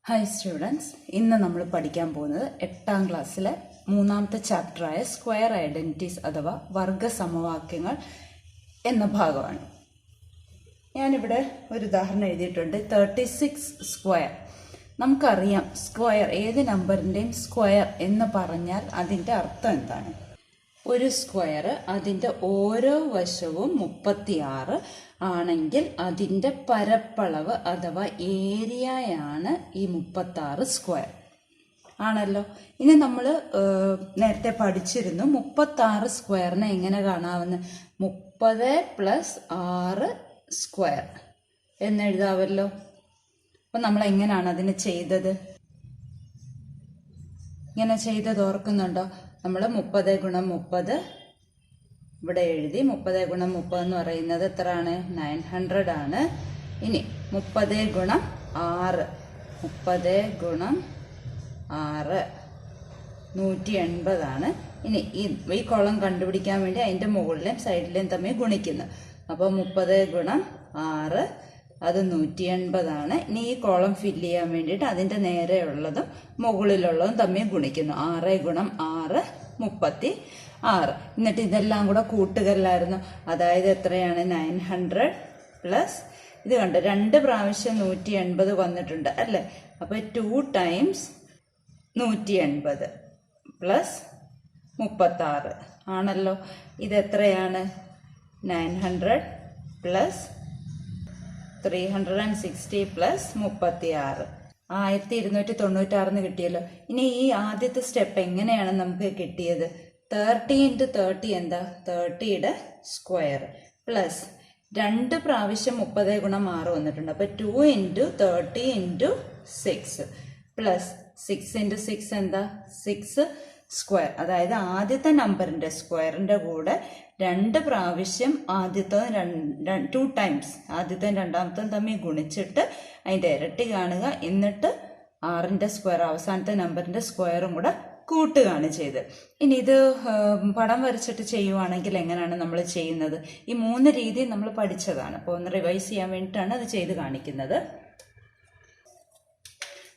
Hi students, ഇന്ന് നമ്മൾ പഠിക്കാൻ പോകുന്നത് 8ാം ക്ലാസ്സിലെ 3ാമത്തെ ചാപ്റ്ററായ സ്ക്വയർ ഐഡൻറ്റിറ്റീസ് അഥവാ വർഗ സമവാക്യങ്ങൾ എന്ന ഭാഗമാണ്. ഞാനിവിടെ ഒരു ഉദാഹരണം എഴുതിയിട്ടുണ്ട്. 36 സ്ക്വയർ. നമുക്കറിയാം, സ്ക്വയർ ഏത് നമ്പറിൻ്റെയും സ്ക്വയർ എന്ന് പറഞ്ഞാൽ അതിൻ്റെ അർത്ഥം എന്താണ്? ഒരു സ്ക്വയർ അതിൻ്റെ ഓരോ വശവും 36 ആണെങ്കിൽ അതിൻ്റെ പരപ്പളവ് അഥവാ ഏരിയയാണ് ഈ 36 സ്ക്വയർ ആണല്ലോ. ഇനി നമ്മൾ നേരത്തെ പഠിച്ചിരുന്നു 36 സ്ക്വയറിനെ എങ്ങനെ കാണാവുന്ന 30 + 6 സ്ക്വയർ എന്നെഴുതാവല്ലോ. അപ്പം നമ്മൾ എങ്ങനെയാണ് അതിന് ചെയ്തത്? ഇങ്ങനെ ചെയ്തത് ഓർക്കുന്നുണ്ടോ? നമ്മൾ 30 × 30 ഇവിടെ എഴുതി. 30 × 30 എന്ന് പറയുന്നത് എത്രയാണ്? 900 ആണ്. ഇനി 30 × 6 30 × 6 180 ആണ്. ഇനി ഈ കോളം കണ്ടുപിടിക്കാൻ വേണ്ടി അതിൻ്റെ മുകളിലെയും സൈഡിലെയും തമ്മിൽ ഗുണിക്കുന്നു. അപ്പോൾ 30 × 6 അത് 180 ആണ്. ഇനി ഈ കോളം ഫില്ല് ചെയ്യാൻ വേണ്ടിയിട്ട് അതിൻ്റെ നേരെയുള്ളതും മുകളിലുള്ളതും തമ്മിൽ ഗുണിക്കുന്നു. 6 × 6 36. എന്നിട്ട് ഇതെല്ലാം കൂടെ കൂട്ടുകല്ലായിരുന്നു. അതായത് എത്രയാണ്? 900 പ്ലസ് ഇത് കണ്ട് 2 പ്രാവശ്യം 180 വന്നിട്ടുണ്ട് അല്ലേ? അപ്പോൾ 2 ടൈംസ് 180 പ്ലസ് 36 ആണല്ലോ. ഇതെത്രയാണ്? 900 പ്ലസ് 360 പ്ലസ് 36 1296 കിട്ടിയല്ലോ. ഇനി ഈ ആദ്യത്തെ സ്റ്റെപ്പ് എങ്ങനെയാണ് നമുക്ക് കിട്ടിയത്? 30 × 30 എന്താ? 30യുടെ സ്ക്വയർ പ്ലസ് 2 പ്രാവശ്യം 30 × 6 വന്നിട്ടുണ്ട്. അപ്പോൾ 2 × 30 × 6 പ്ലസ് 6 × 6 എന്താ? 6 സ്ക്വയർ. അതായത് ആദ്യത്തെ നമ്പറിൻ്റെ സ്ക്വയറിൻ്റെ കൂടെ 2 പ്രാവശ്യം ആദ്യത്തെ 2 ടൈംസ് ആദ്യത്തെ രണ്ടാമത്തെ തമ്മിൽ ഗുണിച്ചിട്ട് അതിൻ്റെ ഇരട്ടി കാണുക. എന്നിട്ട് 6ൻ്റെ സ്ക്വയർ അവസാനത്തെ നമ്പറിൻ്റെ സ്ക്വയറും കൂടെ കൂട്ടുകയാണ് ചെയ്ത്. ഇനി ഇത് പടം വരച്ചിട്ട് ചെയ്യുവാണെങ്കിൽ എങ്ങനെയാണ് നമ്മൾ ചെയ്യുന്നത്? ഈ 3 രീതി നമ്മൾ പഠിച്ചതാണ്. അപ്പോൾ ഒന്ന് റിവൈസ് ചെയ്യാൻ വേണ്ടിയിട്ടാണ് അത് ചെയ്ത് കാണിക്കുന്നത്.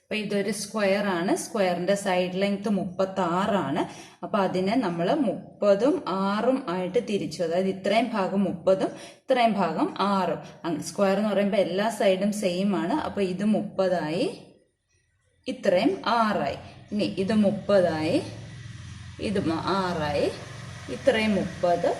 അപ്പോൾ ഇതൊരു സ്ക്വയർ ആണ്. സ്ക്വയറിൻ്റെ സൈഡ് ലെങ്ത് 36 ആണ്. അപ്പോൾ അതിനെ നമ്മൾ 30ഉം 6ഉം ആയിട്ട് തിരിച്ചു. അതായത് ഇത്രയും ഭാഗം 30ഉം ഇത്രയും ഭാഗം 6ഉം. സ്ക്വയർ എന്ന് പറയുമ്പോൾ എല്ലാ സൈഡും സെയിം ആണ്. അപ്പോൾ ഇത് 30 ആയി, ഇത്രയും 6 ആയി. ഇനി ഇത് 30 ആയി, ഇത് 6 ആയി, ഇത്രയും 30,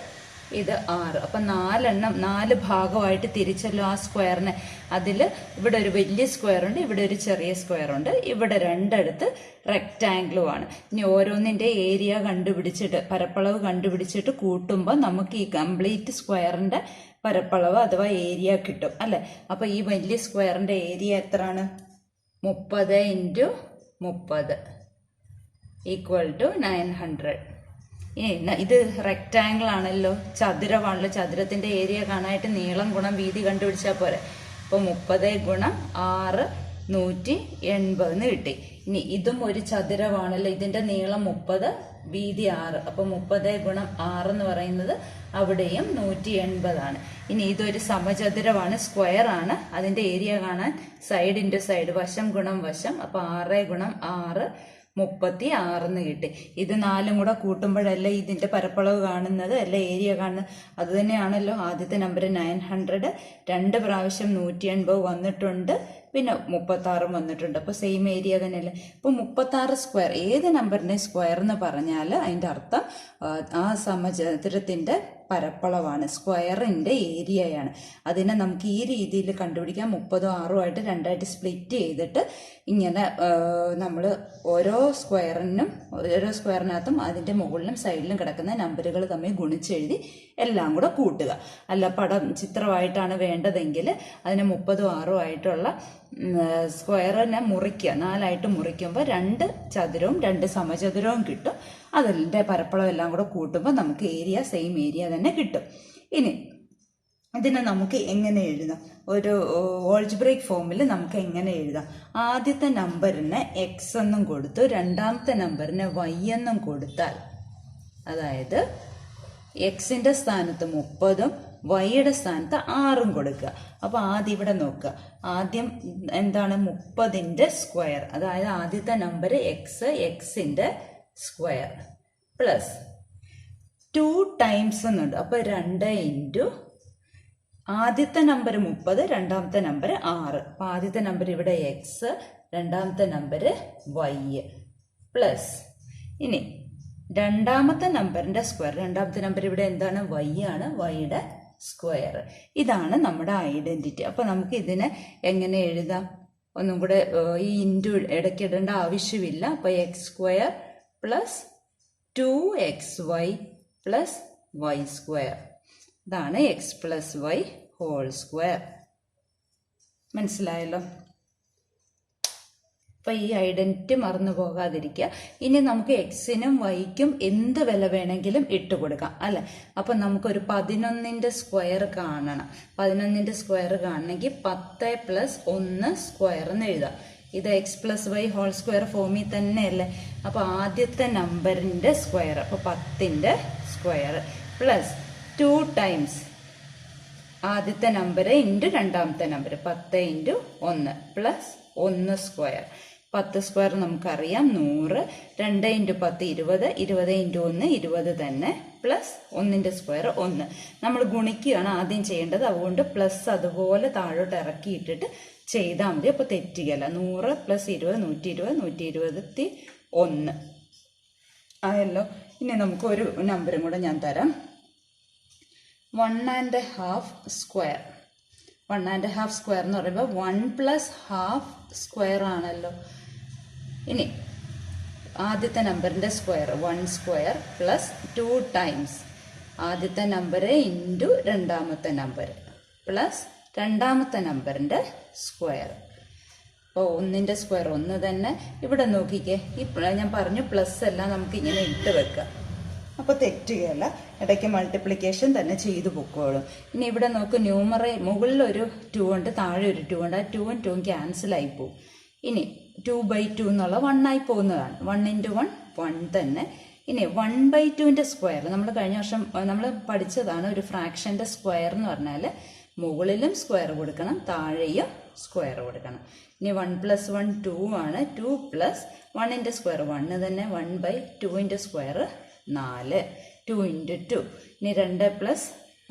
ഇത് 6. അപ്പം 4 ഭാഗമായിട്ട് തിരിച്ചല്ലോ ആ സ്ക്വയറിനെ. അതിൽ ഇവിടെ ഒരു വലിയ സ്ക്വയർ ഉണ്ട്, ഇവിടെ ഒരു ചെറിയ സ്ക്വയർ ഉണ്ട്, ഇവിടെ രണ്ടിടത്ത് റെക്റ്റാങ്കിളും ആണ്. ഇനി ഓരോന്നിൻ്റെ ഏരിയ കണ്ടുപിടിച്ചിട്ട് പരപ്പളവ് കണ്ടുപിടിച്ചിട്ട് കൂട്ടുമ്പോൾ നമുക്ക് ഈ കംപ്ലീറ്റ് സ്ക്വയറിൻ്റെ പരപ്പളവ് അഥവാ ഏരിയ കിട്ടും അല്ലേ? അപ്പോൾ ഈ വലിയ സ്ക്വയറിൻ്റെ ഏരിയ എത്രയാണ്? 30 × 30 = 900. ഇത് റെക്റ്റാങ്കിൾ ആണല്ലോ, ചതുരമാണല്ലോ. ചതുരത്തിന്റെ ഏരിയ കാണാനായിട്ട് നീളം ഗുണം വീതി കണ്ടുപിടിച്ചാൽ പോരെ. അപ്പോൾ 30 × 6 180 കിട്ടി. ഇനി ഇതും ഒരു ചതുരമാണല്ലോ. ഇതിന്റെ നീളം 30, വീതി 6. അപ്പോൾ 30 × 6 എന്ന് പറയുന്നത് അവിടെയും 180 ആണ്. ഇനി ഇതൊരു സമചതുരമാണ്, സ്ക്വയർ ആണ്. അതിന്റെ ഏരിയ കാണാൻ സൈഡ് ഇൻറ്റു സൈഡ്, വശം ഗുണം വശം. അപ്പോൾ 6 × 6 36 കിട്ടി. ഇത് 4ഉം കൂടെ കൂട്ടുമ്പോഴല്ലേ ഇതിന്റെ പരപ്പളവ് കാണുന്നത്, അല്ലെ ഏരിയ കാണുന്നത്. അത് തന്നെയാണല്ലോ ആദ്യത്തെ നമ്പർ 900. 2 പ്രാവശ്യം 180 വന്നിട്ടുണ്ട്, പിന്നെ 36 വന്നിട്ടുണ്ട്. അപ്പോൾ സെയിം ഏരിയ തന്നെയല്ലേ. അപ്പോൾ 36 സ്ക്വയർ ഏത് നമ്പറിന്റെ സ്ക്വയർ എന്ന് പറഞ്ഞാൽ അതിൻ്റെ അർത്ഥം ആ സമചതുരത്തിന്റെ പരപ്പളവാണ്, സ്ക്വയറിന്റെ ഏരിയയാണ്. അതിനെ നമുക്ക് ഈ രീതിയിൽ കണ്ടുപിടിക്കാം. 30ഉം 6ഉം ആയിട്ട് 2ആയിട്ട് സ്പ്ലിറ്റ് ചെയ്തിട്ട് ഇങ്ങനെ നമ്മൾ ഓരോ സ്ക്വയറിനകത്തും അതിൻ്റെ മുകളിലും സൈഡിലും കിടക്കുന്ന നമ്പറുകൾ തമ്മിൽ ഗുണിച്ചെഴുതി എല്ലാം കൂടെ കൂട്ടുക. അല്ല ചിത്രമായിട്ടാണ് വേണ്ടതെങ്കിൽ അതിനെ 30ഉം 6ഉം ആയിട്ടുള്ള സ്ക്വയറിനെ മുറിക്കുക. 4ആയിട്ട് മുറിക്കുമ്പോൾ 2 ചതുരവും 2 സമചതുരവും കിട്ടും. അതിൻ്റെ പരപ്പളവ് എല്ലാം കൂടെ കൂട്ടുമ്പോൾ നമുക്ക് ഏരിയ സെയിം ഏരിയ തന്നെ കിട്ടും. ഇനി ഇതിനെ നമുക്ക് എങ്ങനെ എഴുതാം? ഒരു ഓൾജിബ്രൈക് ഫോമിൽ നമുക്ക് എങ്ങനെ എഴുതാം? ആദ്യത്തെ നമ്പറിന് x എന്നും കൊടുത്തു, രണ്ടാമത്തെ നമ്പറിന് y എന്നും കൊടുത്താൽ, അതായത് എക്സിന്റെ സ്ഥാനത്ത് 30ഉം വൈയുടെ സ്ഥാനത്ത് 6 കൊടുക്കുക. അപ്പോൾ ആദ്യം ഇവിടെ നോക്കുക. ആദ്യം എന്താണ് 30ന്റെ സ്ക്വയർ, അതായത് ആദ്യത്തെ നമ്പർ എക്സ്, എക്സിൻ്റെ സ്ക്വയർ പ്ലസ് 2 ടൈംസ് എന്നുണ്ട്. അപ്പോൾ 2 ഇൻറ്റു ആദ്യത്തെ നമ്പർ 30, രണ്ടാമത്തെ നമ്പർ 6. അപ്പോൾ ആദ്യത്തെ നമ്പർ ഇവിടെ എക്സ്, രണ്ടാമത്തെ നമ്പർ വൈ പ്ലസ് ഇനി രണ്ടാമത്തെ നമ്പറിൻ്റെ സ്ക്വയർ. രണ്ടാമത്തെ നമ്പർ ഇവിടെ എന്താണ്? വൈ ആണ്, വൈയുടെ സ്ക്വയർ. ഇതാണ് നമ്മുടെ ഐഡൻറ്റിറ്റി. അപ്പോൾ നമുക്ക് ഇതിനെ എങ്ങനെ എഴുതാം? ഒന്നും കൂടെ ഈ ഇൻറ്റു ഇടയ്ക്കിടേണ്ട ആവശ്യമില്ല. അപ്പോൾ x square plus 2xy plus y square. ഇതാണ് x plus Y whole square. മനസ്സിലായല്ലോ? അപ്പോൾ ഈ ഐഡൻറ്റിറ്റി മറന്നു പോകാതിരിക്കുക. ഇനി നമുക്ക് എക്സിനും വൈക്കും എന്ത് വില വേണമെങ്കിലും ഇട്ട് കൊടുക്കാം അല്ലേ? അപ്പം നമുക്കൊരു 11ന്റെ സ്ക്വയർ കാണണം. 11ന്റെ സ്ക്വയർ കാണണമെങ്കിൽ 10 + 1 സ്ക്വയർ എന്ന് എഴുതാം. ഇത് X plus Y whole square ഫോമിൽ തന്നെയല്ലേ? അപ്പോൾ ആദ്യത്തെ നമ്പറിൻ്റെ സ്ക്വയർ, അപ്പോൾ 10ന്റെ സ്ക്വയർ പ്ലസ് 2 ടൈംസ് ആദ്യത്തെ നമ്പർ ഇൻറ്റു രണ്ടാമത്തെ നമ്പർ 10 × 1 പ്ലസ് 1 സ്ക്വയർ. 10 സ്ക്വയർ നമുക്കറിയാം 100. 2 × 10 20, 20 × 1 20 തന്നെ പ്ലസ് 1ന്റെ സ്ക്വയർ 1. നമ്മൾ ഗുണിക്കുകയാണ് ആദ്യം ചെയ്യേണ്ടത്. അതുകൊണ്ട് പ്ലസ് അതുപോലെ താഴോട്ട് ഇറക്കിയിട്ടിട്ട് ചെയ്താൽ മതി. അപ്പോൾ തെറ്റുകയല്ല. 100 + 20 120, 121 ആയല്ലോ. ഇനി നമുക്ക് ഒരു നമ്പറും കൂടെ ഞാൻ തരാം. 1½ സ്ക്വയർ. 1½ സ്ക്വയർ എന്ന് പറയുമ്പോൾ 1 + ½ സ്ക്വയർ ആണല്ലോ. ഇനി ആദ്യത്തെ നമ്പറിൻ്റെ സ്ക്വയർ 1 സ്ക്വയർ പ്ലസ് 2 ടൈംസ് ആദ്യത്തെ നമ്പർ ഇൻറ്റു രണ്ടാമത്തെ നമ്പർ പ്ലസ് രണ്ടാമത്തെ നമ്പറിൻ്റെ സ്ക്വയർ. അപ്പോൾ 1ന്റെ സ്ക്വയർ 1 തന്നെ. ഇവിടെ നോക്കിക്കേ, ഈ ഞാൻ പറഞ്ഞു പ്ലസ് എല്ലാം നമുക്ക് ഇങ്ങനെ ഇട്ട് വെക്കാം. അപ്പോൾ തെറ്റുകയല്ല, ഇടയ്ക്ക് മൾട്ടിപ്ലിക്കേഷൻ തന്നെ ചെയ്തു പൊക്കോളും. ഇനി ഇവിടെ നോക്ക്, മുകളിലൊരു 2 ഉണ്ട്, താഴെ ഒരു 2 ഉണ്ട്. ആ 2ഉം 2ഉം ക്യാൻസലായി പോവും. ഇനി 2/2 എന്നുള്ള 1 ആയി പോകുന്നതാണ്. 1 × 1 1 തന്നെ. ഇനി 1/2ന്റെ സ്ക്വയർ നമ്മൾ കഴിഞ്ഞ വർഷം നമ്മൾ പഠിച്ചതാണ്. ഒരു ഫ്രാക്ഷൻ്റെ സ്ക്വയർ എന്ന് പറഞ്ഞാൽ മുകളിലും സ്ക്വയർ കൊടുക്കണം, താഴെയും സ്ക്വയർ കൊടുക്കണം. ഇനി 1 + 1 2 ആണ്. 2 + 1ന്റെ സ്ക്വയർ 1 തന്നെ. 1/2ന്റെ സ്ക്വയർ 4. 2 × 2. ഇനി 2 +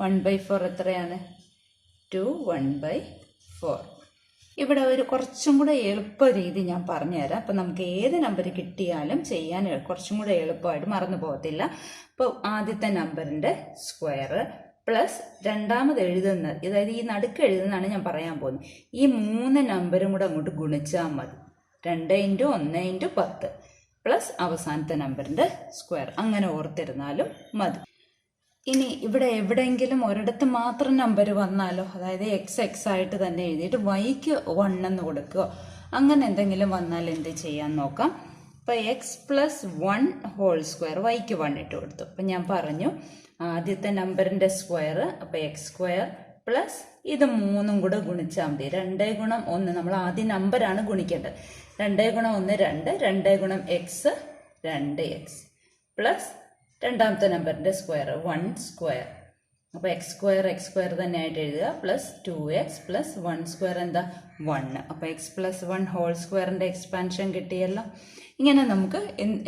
1/4 എത്രയാണ്? 2 1/4. ഇവിടെ ഒരു കുറച്ചും കൂടെ എളുപ്പ രീതി ഞാൻ പറഞ്ഞുതരാം. അപ്പം നമുക്ക് ഏത് നമ്പർ കിട്ടിയാലും ചെയ്യാൻ കുറച്ചും കൂടെ എളുപ്പമായിട്ട് മറന്നു പോകത്തില്ല. അപ്പോൾ ആദ്യത്തെ നമ്പറിൻ്റെ സ്ക്വയർ പ്ലസ് രണ്ടാമത് എഴുതുന്നത്, അതായത് ഈ നടുക്ക് എഴുതുന്നതാണ് ഞാൻ പറയാൻ പോകുന്നത്. ഈ 3 നമ്പറും കൂടെ അങ്ങോട്ട് ഗുണിച്ചാൽ മതി. 2 × 1 × 10 പ്ലസ് അവസാനത്തെ നമ്പറിൻ്റെ സ്ക്വയർ. അങ്ങനെ ഓർത്തിരുന്നാലും മതി. ഇനി ഇവിടെ എവിടെയെങ്കിലും ഒരിടത്ത് മാത്രം നമ്പർ വന്നാലോ, അതായത് എക്സ് ആയിട്ട് തന്നെ എഴുതിയിട്ട് വൈക്ക് 1 എന്ന് കൊടുക്കുക, അങ്ങനെ എന്തെങ്കിലും വന്നാൽ എന്ത് ചെയ്യാൻ നോക്കാം. അപ്പോൾ എക്സ് + 1 ഹോൾ സ്ക്വയർ, വൈക്ക് 1 ഇട്ട് കൊടുത്തു. അപ്പം ഞാൻ പറഞ്ഞു ആദ്യത്തെ നമ്പറിൻ്റെ സ്ക്വയർ, അപ്പോൾ എക്സ് സ്ക്വയർ പ്ലസ് ഇത് 3ഉം കൂടെ ഗുണിച്ചാൽ മതി. 2 × 1, നമ്മൾ ആദ്യം നമ്പറാണ് ഗുണിക്കേണ്ടത്. 2 × 1 2, 2 × x 2x പ്ലസ് രണ്ടാമത്തെ നമ്പറിൻ്റെ സ്ക്വയർ 1 സ്ക്വയർ. അപ്പോൾ എക്സ് സ്ക്വയർ തന്നെ ആയിട്ട് എഴുതുക പ്ലസ് 2x പ്ലസ് 1 സ്ക്വയർ എന്താ 1. അപ്പോൾ എക്സ് + 1 ഹോൾ സ്ക്വയറിൻ്റെ എക്സ്പാൻഷൻ കിട്ടിയല്ലോ. ഇങ്ങനെ നമുക്ക്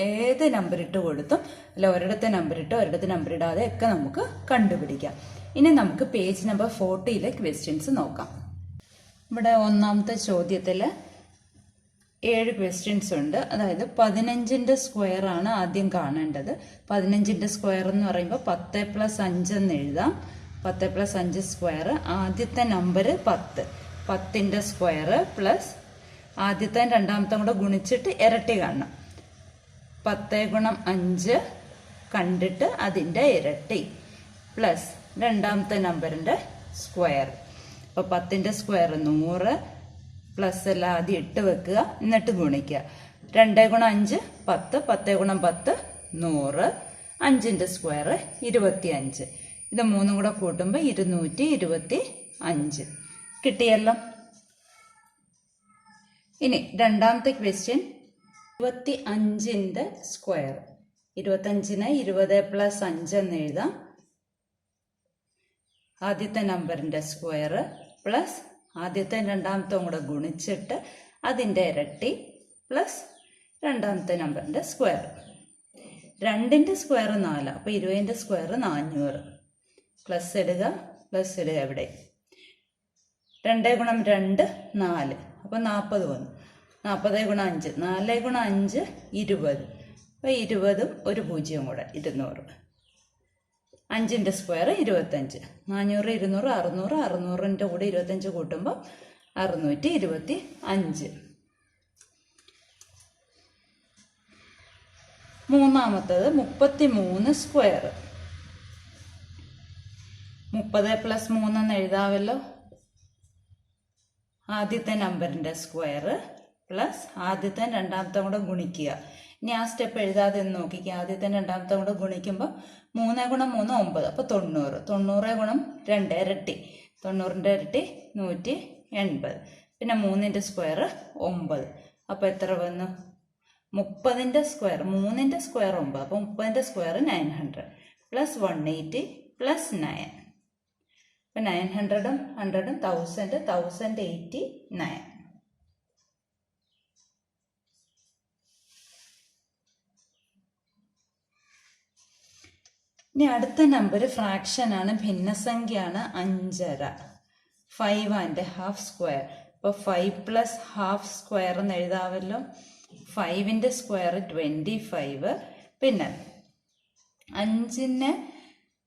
ഏത് നമ്പർ ഇട്ട് കൊടുത്തും, അല്ല ഒരിടത്ത് നമ്പർ ഇട്ടോ ഒരിടത്ത് നമ്പർ ഇടാതെ ഒക്കെ നമുക്ക് കണ്ടുപിടിക്കാം. ഇനി നമുക്ക് പേജ് നമ്പർ 40 ക്വസ്റ്റ്യൻസ് നോക്കാം. ഇവിടെ ഒന്നാമത്തെ ചോദ്യത്തിൽ 7 ക്വസ്റ്റ്യൻസ് ഉണ്ട്. അതായത് 15ന്റെ സ്ക്വയർ ആണ് ആദ്യം കാണേണ്ടത്. 15ന്റെ സ്ക്വയർ എന്ന് പറയുമ്പോൾ 10 + 5 എന്ന് എഴുതാം. 10 + 5 സ്ക്വയർ. ആദ്യത്തെ നമ്പർ 10, 10ന്റെ സ്ക്വയർ പ്ലസ് ആദ്യത്തെ രണ്ടാമത്തെ കൂടെ ഗുണിച്ചിട്ട് ഇരട്ടി കാണണം. 10 × 5 കണ്ടിട്ട് അതിൻ്റെ ഇരട്ടി പ്ലസ് രണ്ടാമത്തെ നമ്പറിൻ്റെ സ്ക്വയർ. അപ്പോൾ 10ന്റെ സ്ക്വയർ 100 പ്ലസ് എല്ലാം ആദ്യം ഇട്ട് വെക്കുക, എന്നിട്ട് ഗുണിക്കുക. 2 × 5 10, 10 × 10 100, 5ന്റെ സ്ക്വയർ 25. ഇത് 3ഉം കൂടെ കൂട്ടുമ്പോൾ 225 കിട്ടിയല്ലോ. ഇനി രണ്ടാമത്തെ ക്വസ്റ്റ്യൻ 25ന്റെ സ്ക്വയർ. 25നെ 20 + 5 എന്ന് എഴുതാം. ആദ്യത്തെ നമ്പറിൻ്റെ സ്ക്വയർ പ്ലസ് ആദ്യത്തെ രണ്ടാമത്തെ കൂടെ ഗുണിച്ചിട്ട് അതിൻ്റെ ഇരട്ടി പ്ലസ് രണ്ടാമത്തെ നമ്പറിൻ്റെ സ്ക്വയർ. 2ൻ്റെ സ്ക്വയർ 4, അപ്പോൾ 20ൻ്റെ സ്ക്വയർ 400. പ്ലസ് ഇടുക ഇവിടെ. 2 ഗുണം 2 4, അപ്പോൾ 40 വന്നു. 40 ഗുണം 5 4 ഗുണം 5 20, അപ്പോൾ 20ഉം ഒരു 0 കൂടെ 200. 5ൻ്റെ സ്ക്വയർ 25. 400 200 600, 600ൻ്റെ കൂടെ 25 കൂട്ടുമ്പോൾ 625. മൂന്നാമത്തത് 33 സ്ക്വയർ. 30 പ്ലസ് 3 എന്ന് എഴുതാമല്ലോ. ആദ്യത്തെ നമ്പറിൻ്റെ സ്ക്വയർ പ്ലസ് ആദ്യത്തെ രണ്ടാമത്തെ കൂടെ ഗുണിക്കുക. ഇനി ആ സ്റ്റെപ്പ് എഴുതാതെ എന്ന് നോക്കിക്കുക. ആദ്യത്തെ രണ്ടാമത്തെ കൂടെ ഗുണിക്കുമ്പോൾ 3 ഗുണം 3 9, അപ്പോൾ 90. 90 ഗുണം 2 ഇരട്ടി. 90ൻ്റെ ഇരട്ടി 180. പിന്നെ 3ൻ്റെ സ്ക്വയർ 9, അപ്പോൾ എത്ര വന്നു? 30ൻ്റെ സ്ക്വയർ 3ൻ്റെ സ്ക്വയർ 9, അപ്പോൾ 30ൻ്റെ സ്ക്വയർ 900 പ്ലസ് 180 പ്ലസ് 9. അപ്പോൾ 900ഉം 100ഉം 1089. ഇനി അടുത്ത നമ്പർ ഫ്രാക്ഷൻ ആണ്, ഭിന്നസംഖ്യയാണ്. 5.5 5.5 സ്ക്വയർ. അപ്പോൾ 5 പ്ലസ് ഹാഫ് സ്ക്വയർ എന്ന് എഴുതാമല്ലോ. 5ൻ്റെ സ്ക്വയർ 25, പിന്നെ 5നെ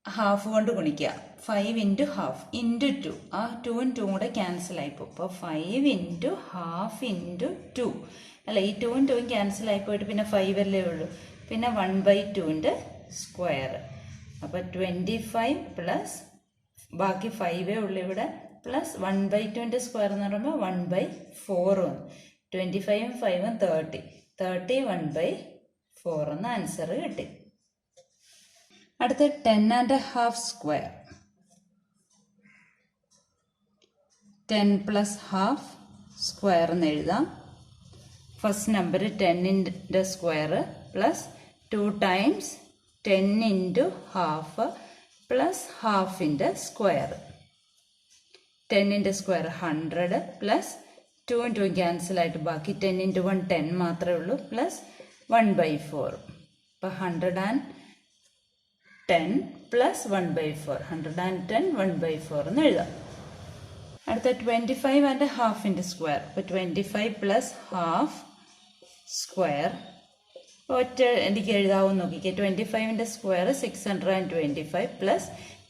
ഹാഫ് കൊണ്ട് ഗുണിക്കുക. 5 ഇൻറ്റു ഹാഫ് ഇൻറ്റു 2, ആ 2ഉം 2ഉം കൂടെ ക്യാൻസൽ ആയിപ്പോൾ. അപ്പോൾ 5 ഇൻറ്റു ഹാഫ് ഇൻറ്റു 2, അല്ല ഈ 2ഉം 2ഉം ക്യാൻസൽ ആയിപ്പോയിട്ട് പിന്നെ 5 അല്ലേ ഉള്ളൂ. പിന്നെ 1/2ൻ്റെ സ്ക്വയർ, അപ്പോൾ 25 പ്ലസ് ബാക്കി 5 ഉള്ളൂ ഇവിടെ, പ്ലസ് 1/2ൻ്റെ സ്ക്വയർ എന്ന് പറയുമ്പോൾ 1/4 വന്നു. 25ഉം 5ഉം 30, 30 1/4 എന്ന ആൻസർ കിട്ടി. അടുത്ത 10.5 സ്ക്വയർ. 10 പ്ലസ് ഹാഫ് സ്ക്വയർ എന്ന് എഴുതാം. ഫസ്റ്റ് നമ്പർ 10ൻ്റെ square plus 2 times 10 into half plus ഹാഫിൻ്റെ സ്ക്വയർ. 10ൻ്റെ സ്ക്വയർ 100 പ്ലസ് 2ഉം 2ഉം ക്യാൻസൽ ആയിട്ട് ബാക്കി 10 ഇൻറ്റു 1 10 മാത്രമേ ഉള്ളൂ, പ്ലസ് 1/4. അപ്പോൾ 110 പ്ലസ് 1/4, 110 1/4 എന്ന് എഴുതാം. അടുത്ത 25.5ൻ്റെ സ്ക്വയർ. അപ്പോൾ 25 പ്ലസ് ഹാഫ് സ്ക്വയർ ഒറ്റ എനിക്ക് എഴുതാവും നോക്കിക്കേ. 25ൻ്റെ സ്ക്വയർ 625 പ്ലസ്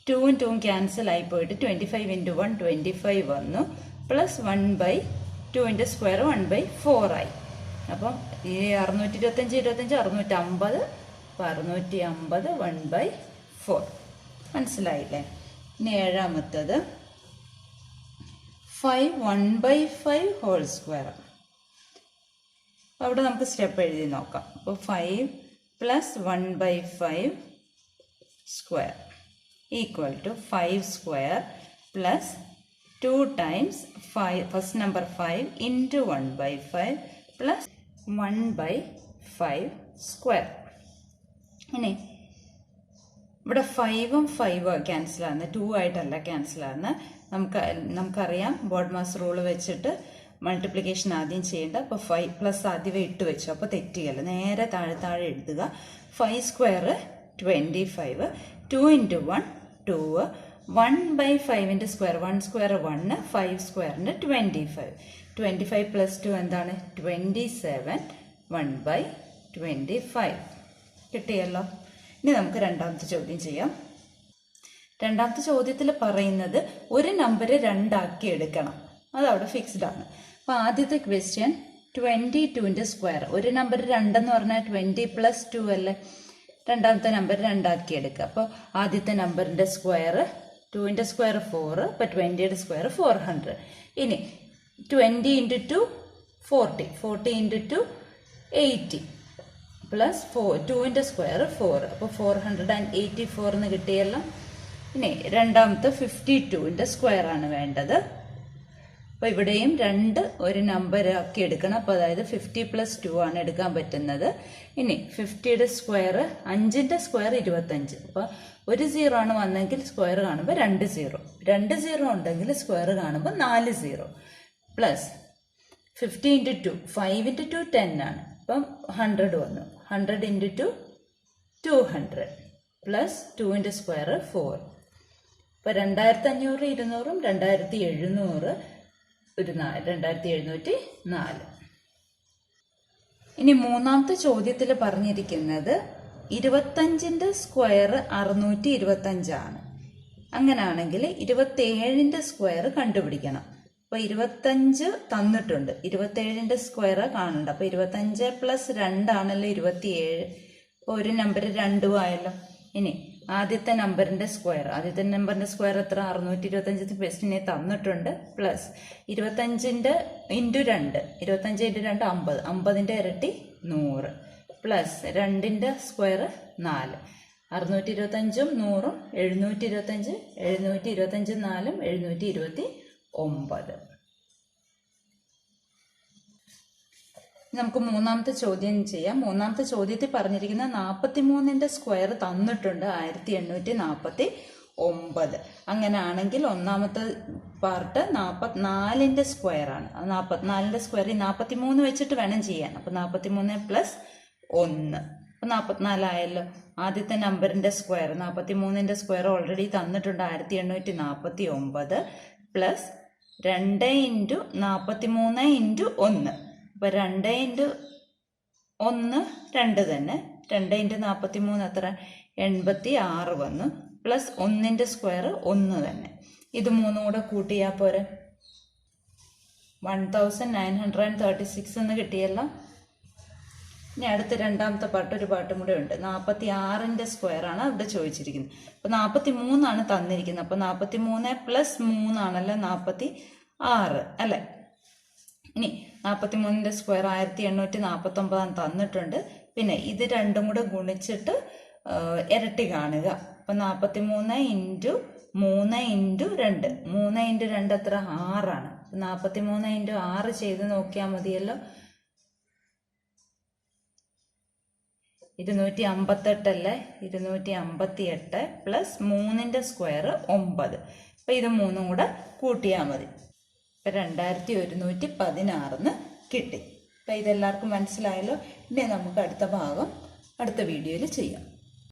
2ഉം 2ഉം ക്യാൻസൽ ആയി പോയിട്ട് 25 ഇൻറ്റു 1 25 വന്നു, പ്ലസ് 1/2ൻ്റെ സ്ക്വയർ 1/4 ആയി. അപ്പം ഈ 625 650, അപ്പോൾ 650 1/4. മനസ്സിലായില്ലേ? ഇനി ഏഴാമത്തത് 5 1/5 ഹോൾ സ്ക്വയർ. അവിടെ നമുക്ക് സ്റ്റെപ്പ് എഴുതി നോക്കാം. അപ്പോൾ 5 plus 1/5 square equal to 5 square plus 2 times 5 first number 5 into 1/5 plus 1/5 square. ഇനി ഇവിടെ 5ഉം 5ഉം ക്യാൻസലാണ്, 2 ആയിട്ടല്ല ക്യാൻസലാണ്. നമുക്കറിയാം ബോർഡ് മാസ് റൂള് വെച്ചിട്ട് മൾട്ടിപ്ലിക്കേഷൻ ആദ്യം ചെയ്യേണ്ട. അപ്പോൾ 5 പ്ലസ് ആദ്യമേ ഇട്ട് വെച്ചു, അപ്പോൾ തെറ്റുകയല്ല, നേരെ താഴെ എഴുതുക. 5 സ്ക്വയർ 25, 2 ഇൻറ്റു 1 2, 1/5ൻ്റെ സ്ക്വയർ 1 സ്ക്വയർ 1, 5 സ്ക്വയറിൻ്റെ 25. 25 പ്ലസ് 2 എന്താണ്? 27, 1/25 കിട്ടിയല്ലോ. ഇനി നമുക്ക് രണ്ടാമത്തെ ചോദ്യം ചെയ്യാം. രണ്ടാമത്തെ ചോദ്യത്തിൽ പറയുന്നത് ഒരു നമ്പർ 2 ആക്കി എടുക്കണം, അതവിടെ ഫിക്സ്ഡ് ആണ്. അപ്പോൾ ആദ്യത്തെ ക്വസ്റ്റ്യൻ 22ൻ്റെ സ്ക്വയർ. ഒരു നമ്പർ 2 എന്ന് പറഞ്ഞാൽ 20 പ്ലസ് 2 അല്ലേ. രണ്ടാമത്തെ നമ്പർ 2 ആക്കി എടുക്കുക. അപ്പോൾ ആദ്യത്തെ നമ്പറിൻ്റെ സ്ക്വയർ 2ൻ്റെ സ്ക്വയർ 4, അപ്പോൾ 20യുടെ സ്ക്വയർ 400. ഇനി 20 ഇൻറ്റു 2 40, 40 ഇൻറ്റു 2 80 പ്ലസ് 2ൻ്റെ സ്ക്വയർ 4, അപ്പോൾ 484 എന്ന് കിട്ടിയല്ലോ. ഇനി രണ്ടാമത്തെ 52ൻ്റെ സ്ക്വയർ ആണ് വേണ്ടത്. അപ്പോൾ ഇവിടെയും 2 ഒരു നമ്പർ ആക്കി എടുക്കണം. അപ്പോൾ അതായത് 50 + 2 ആണ് എടുക്കാൻ പറ്റുന്നത്. ഇനി 50യുടെ സ്ക്വയർ, 5ന്റെ സ്ക്വയർ 25. അപ്പോൾ ഒരു 0 ആണ് വന്നെങ്കിൽ സ്ക്വയർ കാണുമ്പോൾ 2 0. 2 0 ഉണ്ടെങ്കിൽ സ്ക്വയർ കാണുമ്പോൾ 4 0. പ്ലസ് 50 × 2, 5 × 2 10 ആണ്. അപ്പം 100 വന്നു. 100 × 2 200 പ്ലസ് 2ന്റെ സ്ക്വയർ 4. അപ്പോൾ 2500, 200ഉം 2700, ഒരു 2704. ഇനി മൂന്നാമത്തെ ചോദ്യത്തിൽ പറഞ്ഞിരിക്കുന്നത് 25ന്റെ സ്ക്വയർ 625 ആണ്. അങ്ങനാണെങ്കിൽ 27ന്റെ സ്ക്വയർ കണ്ടുപിടിക്കണം. അപ്പോൾ 25 തന്നിട്ടുണ്ട്, 27ന്റെ സ്ക്വയർ കാണണ്ട. അപ്പോൾ 25 + 2 ആണല്ലോ 27. അപ്പോൾ ഒരു നമ്പർ 2 ആയല്ലോ. ഇനി ആദ്യത്തെ നമ്പറിന്റെ സ്ക്വയർ എത്ര? 625 ക്വസ്റ്റിനെ തന്നിട്ടുണ്ട്. പ്ലസ് 25ന്റെ × 2, 25 × 2 50, 50ന്റെ ഇരട്ടി 100. പ്ലസ് 2ന്റെ സ്ക്വയർ 4, 625ഉം 100ഉം 725, 725 4ഉം 729. നമുക്ക് മൂന്നാമത്തെ ചോദ്യം ചെയ്യാം. മൂന്നാമത്തെ ചോദ്യത്തിൽ പറഞ്ഞിരിക്കുന്ന 43ന്റെ സ്ക്വയർ തന്നിട്ടുണ്ട് 1849. അങ്ങനെയാണെങ്കിൽ ഒന്നാമത്തെ പാർട്ട് 44ന്റെ സ്ക്വയർ ആണ്. 44ന്റെ സ്ക്വയർ 43 വെച്ചിട്ട് വേണം ചെയ്യാൻ. അപ്പോൾ 43 + 1, അപ്പോൾ 44 ആയല്ലോ. ആദ്യത്തെ നമ്പറിന്റെ സ്ക്വയർ, 43ന്റെ സ്ക്വയർ ഓൾറെഡി തന്നിട്ടുണ്ട് 1849. പ്ലസ് 2 × 43 × 1. അപ്പോൾ 2 × 1 2 തന്നെ. 2 × 43 എത്ര? 86 വന്നു. പ്ലസ് 1ന്റെ സ്ക്വയർ 1 തന്നെ. ഇത് മൂന്നും കൂടെ കൂട്ടിയാൽ പോരെ? 1936 എന്ന് കിട്ടിയല്ലോ. ഇനി അടുത്ത രണ്ടാമത്തെ പാർട്ട്, ഒരു പാട്ടും കൂടെ ഉണ്ട്. 46ന്റെ സ്ക്വയർ ആണ് അവിടെ ചോദിച്ചിരിക്കുന്നത്. അപ്പോൾ 43 ആണ് തന്നിരിക്കുന്നത്. അപ്പോൾ 43 + 3 ആണല്ലോ 46 അല്ലേ? ഇനി 43ന്റെ സ്ക്വയർ 1849 തന്നിട്ടുണ്ട്. പിന്നെ ഇത് രണ്ടും കൂടെ ഗുണിച്ചിട്ട് ഇരട്ടി കാണുക. അപ്പം 43 × 3 × 2, 3 × 2 എത്ര? 6 ആണ്. 43 × 6 ചെയ്ത് നോക്കിയാൽ മതിയല്ലോ. 258 അല്ലേ? 258 പ്ലസ് 3ന്റെ സ്ക്വയർ 9. അപ്പം ഇത് മൂന്നും കൂടെ കൂട്ടിയാൽ മതി. ഇപ്പം 2116 കിട്ടി. അപ്പം ഇതെല്ലാവർക്കും മനസ്സിലായല്ലോ. ഇനി നമുക്ക് അടുത്ത ഭാഗം അടുത്ത വീഡിയോയിൽ ചെയ്യാം.